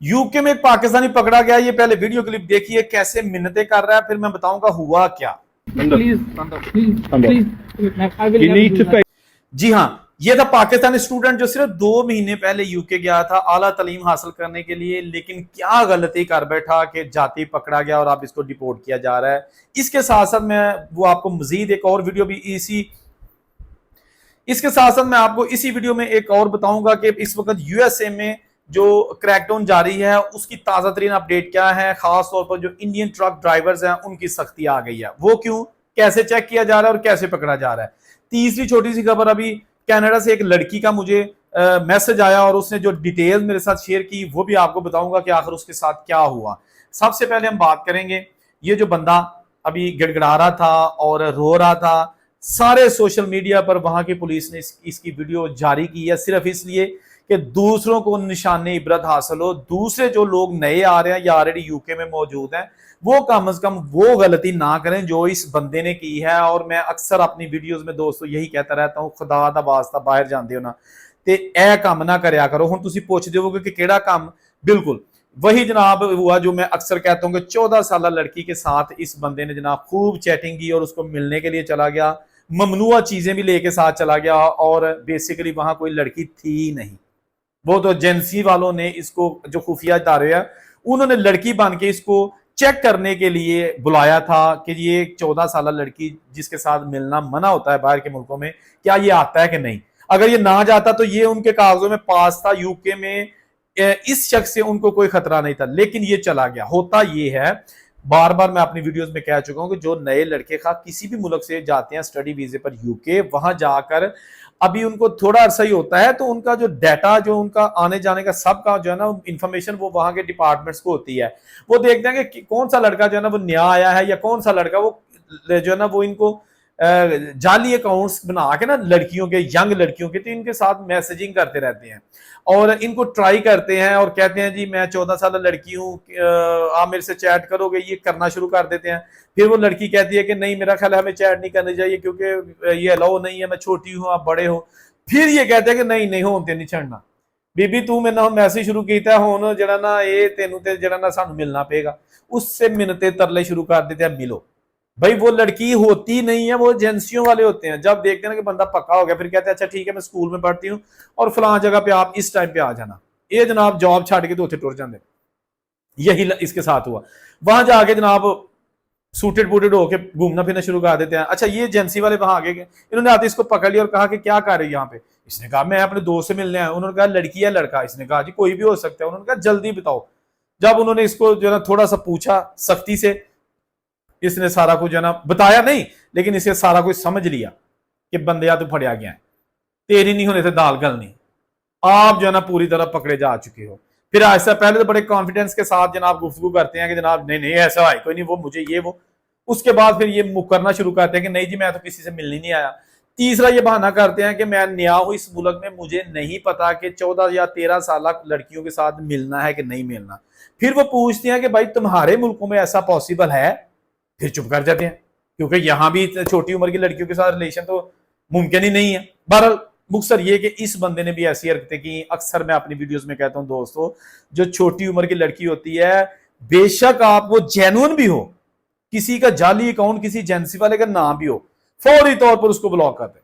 UK में एक पाकिस्तानी पकड़ा गया। ये पहले वीडियो क्लिप देखिए कैसे मिन्नतें कर रहा है, फिर मैं बताऊंगा हुआ क्या। जी हाँ, ये था पाकिस्तानी स्टूडेंट जो सिर्फ 2 महीने पहले यूके गया था आला तालीम हासिल करने के लिए, लेकिन क्या गलती कर बैठा कि जाति पकड़ा गया और अब इसको डिपोर्ट किया जा रहा है। इसके साथ साथ मैं वो आपको मजीद एक और वीडियो भी इसके साथ साथ मैं आपको इसी वीडियो में एक और बताऊंगा कि इस वक्त यूएसए में जो क्रैकडाउन जारी है उसकी ताजा तरीन अपडेट क्या है। खास तौर पर जो इंडियन ट्रक ड्राइवर्स हैं उनकी सख्ती आ गई है, वो क्यों, कैसे चेक किया जा रहा है और कैसे पकड़ा जा रहा है। तीसरी छोटी सी खबर, अभी कनाडा से एक लड़की का मुझे मैसेज आया और उसने जो डिटेल मेरे साथ शेयर की वो भी आपको बताऊंगा कि आखिर उसके साथ क्या हुआ। सबसे पहले हम बात करेंगे, ये जो बंदा अभी गिड़गिड़ा रहा था और रो रहा था, सारे सोशल मीडिया पर वहां की पुलिस ने इसकी वीडियो जारी की है सिर्फ इसलिए कि दूसरों को निशाने इबरत हासिल हो। दूसरे जो लोग नए आ रहे हैं या ऑलरेडी यूके में मौजूद हैं वो कम से कम वो गलती ना करें जो इस बंदे ने की है। और मैं अक्सर अपनी वीडियोस में दोस्तों यही कहता रहता हूं, खुदा दा वास्ता बाहर जाते हो ना ते ए काम ना करया करो। हुण तुसीं पुछदे होगे कि केड़ा काम, बिल्कुल वही जनाब हुआ जो मैं अक्सर कहता हूं कि 14 साल लड़की के साथ इस बंदे ने जनाब खूब चैटिंग की और उसको मिलने के लिए चला गया, ममनुआ चीजें भी लेके साथ चला गया और बेसिकली वहां कोई लड़की थी ही नहीं। वो तो एजेंसी वालों ने इसको, जो खुफिया इदारे हैं उन्होंने लड़की बन के इसको चेक करने के लिए बुलाया था कि ये 14 साल लड़की जिसके साथ मिलना मना होता है बाहर के मुल्कों में, क्या ये आता है कि नहीं। अगर ये ना जाता तो ये उनके कागजों में पास था, यूके में इस शख्स से उनको कोई खतरा नहीं था, लेकिन ये चला गया। होता ये है, बार बार मैं अपनी वीडियोस में कह चुका हूं कि जो नए लड़के खा किसी भी मुल्क से जाते हैं स्टडी वीजे पर यूके, वहां जाकर अभी उनको थोड़ा अरसा ही होता है तो उनका जो डाटा, जो उनका आने जाने का सबका जो है ना इंफॉर्मेशन वो वहां के डिपार्टमेंट्स को होती है। वो देखते हैं कि कौन सा लड़का जो है ना वो नया आया है या कौन सा लड़का वो जो है ना वो इनको जाली अकाउंट्स बना के ना लड़कियों के, यंग लड़कियों के, तो इनके साथ मैसेजिंग करते रहते हैं और इनको ट्राई करते हैं और कहते हैं जी मैं 14 साल लड़की हूँ, आप मेरे से चैट करोगे, ये करना शुरू कर देते हैं। फिर वो लड़की कहती है कि नहीं मेरा ख्याल है हमें चैट नहीं करनी चाहिए क्योंकि ये अलाउ नहीं है, मैं छोटी हूँ आप बड़े हो। फिर ये कहते हैं कि नहीं नहीं होते नहीं छड़ना, बीबी तू मेरे नाल मैसेज शुरू किया हुण जरा ना ये तेनू ते जरा ना सानू मिलना पेगा। उससे मिन्नते तरले शुरू कर देते हैं मिलो। भाई वो लड़की होती नहीं है, वो एजेंसियों वाले होते हैं। जब देखते हैं ना कि बंदा पक्का हो गया फिर कहते हैं अच्छा ठीक है मैं स्कूल में पढ़ती हूँ और फलां जगह पे आप इस टाइम पे आ जाना। ये जनाब जॉब छाड़ के तो उत्थे टुर जाते। यही इसके साथ हुआ, वहां जाके जनाब सूटेड बूटेड होके घूमना फिरना शुरू कर देते हैं। अच्छा ये एजेंसी वाले वहां आगे गए, इन्होंने आते इसको पकड़ लिया और कहा कि क्या कर रही है यहाँ पे। इसने कहा मैं अपने दोस्त से मिलने आया। उन्होंने कहा लड़की है लड़का, इसने कहा जी कोई भी हो सकता है। उन्होंने कहा जल्दी बताओ। जब उन्होंने इसको जो है ना थोड़ा सा पूछा सख्ती से, इसने सारा कुछ जो ना बताया नहीं, लेकिन इसे सारा कुछ समझ लिया कि बंदे तो फड़िया गया है, तेरी नहीं होने से दाल गलनी, आप जो है ना पूरी तरह पकड़े जा चुके हो। फिर ऐसा पहले तो बड़े कॉन्फिडेंस के साथ जनाब गुफ्तगू करते हैं कि जनाब नहीं नहीं ऐसा है कोई नहीं, वो मुझे ये वो। उसके बाद फिर ये मुकरना शुरू करते हैं कि नहीं जी मैं तो किसी से मिलने नहीं आया। तीसरा ये बहाना करते हैं कि मैं नया हूं इस मुल्क में, मुझे नहीं पता कि 14 या 13 साल लड़कियों के साथ मिलना है कि नहीं मिलना। फिर वो पूछते हैं कि भाई तुम्हारे मुल्कों में ऐसा पॉसिबल है, फिर चुप कर जाते हैं क्योंकि यहां भी छोटी उम्र की लड़कियों के साथ रिलेशन तो मुमकिन ही नहीं है। बहरहाल मुख्तसर ये कि इस बंदे ने भी ऐसी हरकतें की। अक्सर मैं अपनी वीडियोस में कहता हूं दोस्तों, जो छोटी उम्र की लड़की होती है, बेशक आप वो जेन्युइन भी हो, किसी का जाली अकाउंट किसी एजेंसी वाले का नाम भी हो, फौरी तौर पर उसको ब्लॉक कर दे।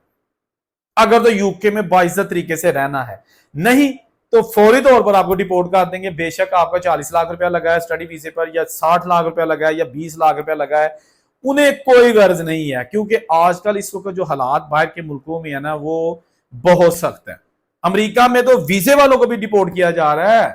अगर तो यूके में बाइज्जत तरीके से रहना है, नहीं तो फौरी तौर पर आपको डिपोर्ट कर देंगे। बेशक आपका 40 लाख रुपया लगा है स्टडी वीजे पर, या 60 लाख रुपया लगा है, या 20 लाख रुपया लगा है, उन्हें कोई गर्ज नहीं है। क्योंकि आजकल इस वक्त जो हालात बाहर के मुल्कों में है ना वो बहुत सख्त है। अमेरिका में तो वीजे वालों को भी डिपोर्ट किया जा रहा है,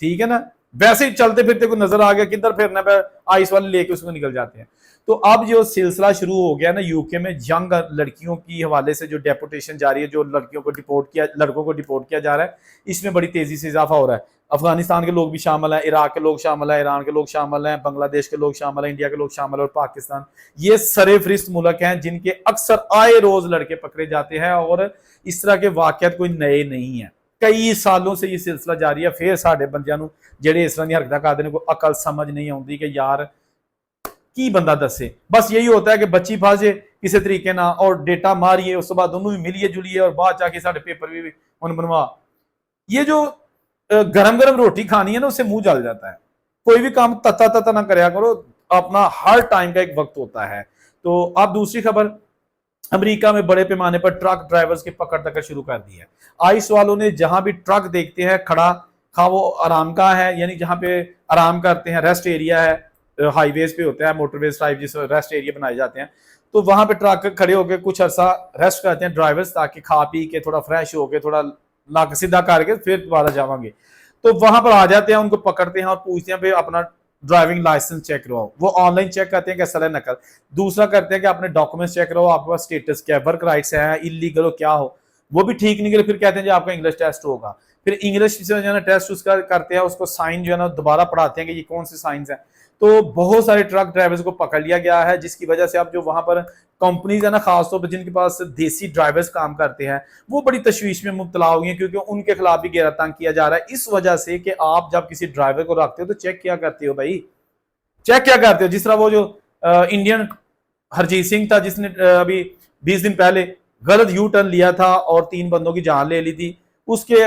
ठीक है ना। वैसे ही चलते फिरते को नजर आ गया किधर फिरना पे, आइस वाले लेके उसको निकल जाते हैं। तो अब जो सिलसिला शुरू हो गया ना यूके में यंग लड़कियों की हवाले से जो डेपुटेशन जारी है, जो लड़कियों को डिपोर्ट किया, लड़कों को डिपोर्ट किया जा रहा है, इसमें बड़ी तेजी से इजाफा हो रहा है। अफगानिस्तान के लोग भी शामिल हैं, इराक के लोग शामिल हैं, ईरान के लोग शामिल हैं, बांग्लादेश के लोग शामिल हैं, इंडिया के लोग शामिल हैं और पाकिस्तान। ये सरे फरिस्त मुल्क हैं जिनके अक्सर आए रोज लड़के पकड़े जाते हैं और इस तरह के वाकयात कोई नए नहीं है। कई सालों से ये सिलसिला जारी है। फिर साडे बंदियां नूं जेडे इस तरह दी हरकतां करदे ने कोई अकल समझ नहीं आउंदी कि यार की बंदा दसे। बस यही होता है कि बच्ची फाजे किसी तरीके ना और डेटा मारिए, उस बाद दोनों भी मिलिए जुलिए और बाद जाके साडे पेपर भी बनवा। ये जो गरम गरम रोटी खानी है ना, उससे मुंह जल जाता है। कोई भी काम तता तता ना करया करो, अपना हर टाइम का एक वक्त होता है। तो अब दूसरी खबर, अमेरिका में बड़े पैमाने पर ट्रक ड्राइवर्स की पकड़ दकड़ शुरू कर दी है। आइस वालों ने जहां भी ट्रक देखते हैं खड़ा, खा वो आराम का है, यानी जहां पे आराम करते हैं, रेस्ट एरिया है, हाईवेज पे होता है, मोटरवेज टाइप जिस रेस्ट एरिया बनाए जाते हैं, तो वहां पे ट्रक खड़े होकर कुछ अर्सा रेस्ट करते हैं ड्राइवर्स, ताकि खा पी के थोड़ा फ्रेश होके थोड़ा नाक सीधा करके फिर दोबारा जावांगे। तो वहां पर आ जाते हैं, उनको पकड़ते हैं और पूछते हैं भाई अपना ड्राइविंग लाइसेंस चेक करवाओ। वो ऑनलाइन चेक करते हैं कि असल है नकल। दूसरा करते हैं कि अपने डॉक्यूमेंट्स चेक करवाओ, आपके पास स्टेटस क्या है, वर्क राइट्स है, इलीगल हो क्या हो। वो भी ठीक निकले, फिर कहते हैं जी आपका इंग्लिश टेस्ट होगा। फिर इंग्लिश से जो है ना टेस्ट उसका करते हैं, उसको साइन जो है ना दोबारा पढ़ाते हैं कि ये कौन से साइंस है। तो बहुत सारे ट्रक ड्राइवर्स को पकड़ लिया गया है, जिसकी वजह से अब जो वहां पर कंपनीज है ना, खासतौर पर जिनके पास देसी ड्राइवर्स काम करते हैं, वो बड़ी तशवीश में मुब्तला हो गई हैं, क्योंकि उनके खिलाफ भी घेरा तंग किया जा रहा है इस वजह से कि आप जब किसी ड्राइवर को रखते हो तो चेक क्या करते हो भाई, चेक क्या करते हो। जिस तरह वो जो इंडियन हरजीत सिंह था, जिसने अभी 20 दिन पहले गलत यू टर्न लिया था और 3 बंदों की जान ले ली थी, उसके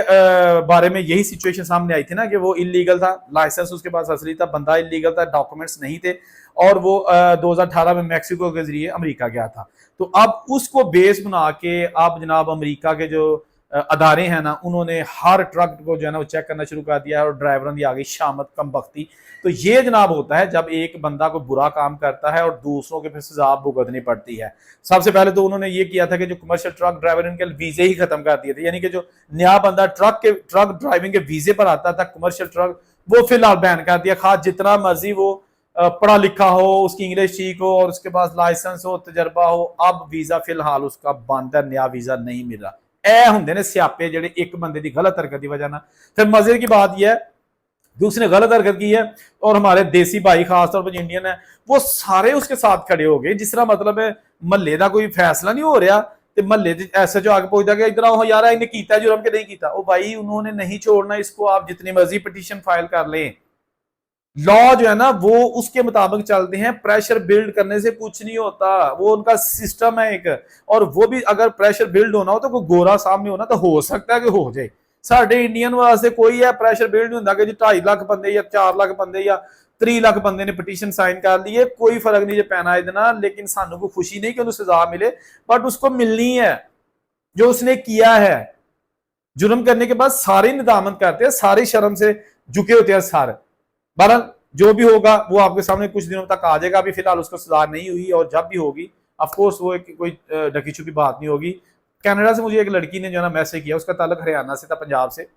बारे में यही सिचुएशन सामने आई थी ना, कि वो इलीगल था, लाइसेंस उसके पास असली था, बंदा इलीगल था, डॉक्यूमेंट्स नहीं थे, और वो 2018 में मैक्सिको के जरिए अमेरिका गया था। तो अब उसको बेस बना के अब जनाब अमेरिका के जो अदारे हैं ना, उन्होंने हर ट्रक को जो है ना वो चेक करना शुरू कर दिया है, और ड्राइवरों की आ गई शामत कम बख्ती। तो ये जनाब होता है जब एक बंदा को बुरा काम करता है और दूसरों के फिर सजा भुगतनी पड़ती है। सबसे पहले तो उन्होंने ये किया था कि जो कमर्शियल ट्रक ड्राइवर, इनके वीजे ही खत्म कर दिए थे, यानी कि जो नया बंदा ट्रक ड्राइविंग के वीजे पर आता था कमर्शियल ट्रक, वो फिलहाल बैन कर दिया। खास जितना मर्जी वो पढ़ा लिखा हो, उसकी इंग्लिश ठीक हो और उसके पास लाइसेंस हो, तजर्बा हो, अब वीजा फिलहाल उसका बंद है, नया वीजा नहीं मिल रहा। ए होंगे ने स्यापे जेडे एक बंदे की गलत हरकत की वजह ना। फिर मजे की बात यह है कि उसने गलत हरकत की है और हमारे देसी भाई खासतौर पर इंडियन है, वो सारे उसके साथ खड़े हो गए। जिस तरह मतलब है महल्ले का कोई फैसला नहीं हो रहा, तो महल्ले ऐसे जो आगे पहुंचता गया, इधर आओ यार इन्हें कीता जुर्म के नहीं कीता, ओ भाई उन्होंने नहीं छोड़ना इसको, आप जितनी मर्जी पिटीशन फाइल कर लें, लॉ जो है ना वो उसके मुताबिक चलते हैं। प्रेशर बिल्ड करने से कुछ नहीं होता, वो उनका सिस्टम है एक। और वो भी अगर प्रेशर बिल्ड होना हो तो कोई गोरा सामने होना तो हो सकता है कि हो जाए। साढ़े इंडियन वास्ते कोई है प्रेशर बिल्ड नहीं होता कि 2.5 लाख बंदे या 4 लाख बंदे या 3 लाख बंदे ने पिटीशन साइन कर ली है, कोई फर्क नहीं जो पैना इतना। लेकिन सानू को खुशी नहीं कि उन्हें सजा मिले, बट उसको मिलनी है जो उसने किया है। जुर्म करने के बाद सारे निदामत करते हैं, सारी शर्म से झुके होते हैं सारे। बहरहाल जो भी होगा वो आपके सामने कुछ दिनों तक आ जाएगा। अभी फिलहाल उसको सजा नहीं हुई, और जब भी होगी ऑफकोर्स वो कोई ढकी छुपी बात नहीं होगी। कनाडा से मुझे एक लड़की ने जो है ना मैसेज किया, उसका ताल्लुक हरियाणा से था, पंजाब से,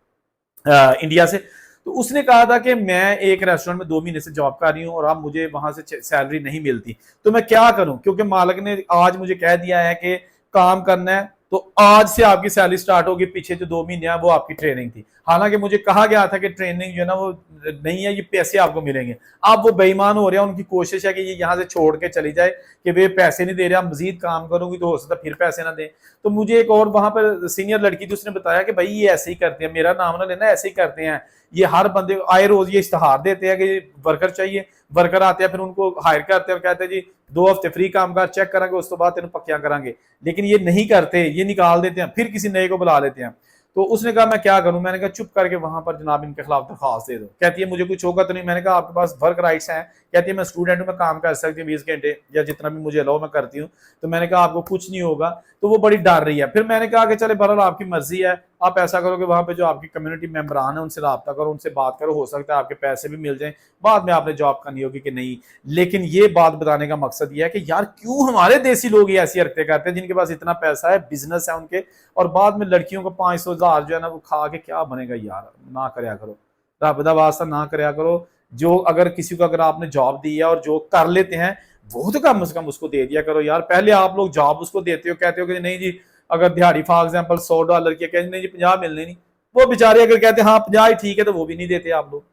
इंडिया से। तो उसने कहा था कि मैं एक रेस्टोरेंट में 2 महीने से जॉब कर रही हूँ और अब मुझे वहां से सैलरी नहीं मिलती, तो मैं क्या करूं, क्योंकि मालिक ने आज मुझे कह दिया है कि काम करना है तो आज से आपकी सैलरी स्टार्ट होगी, पीछे जो 2 महीने वो आपकी ट्रेनिंग थी। हालांकि मुझे कहा गया था कि ट्रेनिंग जो है ना वो नहीं है, ये पैसे आपको मिलेंगे। अब वो बेईमान हो रहे हैं, उनकी कोशिश है कि ये यहाँ से छोड़ के चली जाए कि वे पैसे नहीं दे रहे, मजीद काम करूंगी तो हो सकता फिर पैसे ना दे। तो मुझे एक और वहां पर सीनियर लड़की थी, उसने बताया कि भाई ये ऐसे ही करते हैं, मेरा नाम ना लेना, ऐसे ही करते हैं ये, हर बंदे आए रोज ये इश्तहार देते हैं कि वर्कर चाहिए, वर्कर आते हैं, फिर उनको हायर करते हैं और कहते हैं जी 2 हफ्ते फ्री काम कर, चेक करेंगे, उस तो बाद तेन पक्कियां करेंगे। लेकिन ये नहीं करते, ये निकाल देते हैं, फिर किसी नए को बुला लेते हैं। तो उसने कहा मैं क्या करूं, मैंने कहा चुप करके वहां पर जनाब इनके खिलाफ दरखास्त दे दो। कहती है मुझे कुछ होगा तो नहीं। मैंने कहा आपके पास वर्क राइट्स हैं। कहती है मैं स्टूडेंट हूं, मैं काम कर सकती हूँ 20 घंटे या जितना भी मुझे अलाउ मैं करती हूँ। तो मैंने कहा आपको कुछ नहीं होगा। तो वो बड़ी डर रही है। फिर मैंने कहा कि चले बहरहाल आपकी मर्जी है, आप ऐसा करो कि वहां पे जो आपकी कम्युनिटी मेंबरान है उनसे रब्ता करो, उनसे बात करो, हो सकता है आपके पैसे भी मिल जाएं, बाद में आपने जॉब करनी होगी कि नहीं। लेकिन ये बात बताने का मकसद ये है कि यार क्यों हमारे देसी लोग ये ऐसी हरकतें करते हैं, जिनके पास इतना पैसा है, बिजनेस है उनके, और बाद में लड़कियों को 500,000 जो है ना वो खा के क्या बनेगा यार। ना करया करो, रब दा वास्ता ना करया करो। जो अगर किसी को अगर आपने जॉब दी है और जो कर लेते हैं वो तो कम से कम उसको दे दिया करो यार। पहले आप लोग जॉब उसको देते हो, कहते हो कि नहीं जी अगर दिहाड़ी फॉर एग्जांपल $100 की, कहते नहीं जी 50 मिलने नहीं। वो बेचारे अगर कहते हैं हाँ 50 ही ठीक है तो वो भी नहीं देते आप लोग।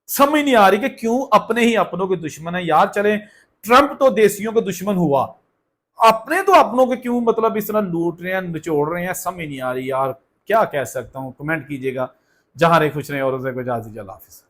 समझ नहीं आ रही कि क्यों अपने ही अपनों के दुश्मन है यार। चले ट्रंप तो देसियों के दुश्मन हुआ, अपने तो अपनों के क्यों मतलब इस तरह लूट रहे हैं, निचोड़ रहे हैं, समझ नहीं आ रही यार। क्या कह सकता हूं, कमेंट कीजिएगा। जहां रहे खुश रहे और उसे को इजाजत दीजिए। अल्लाह हाफिज।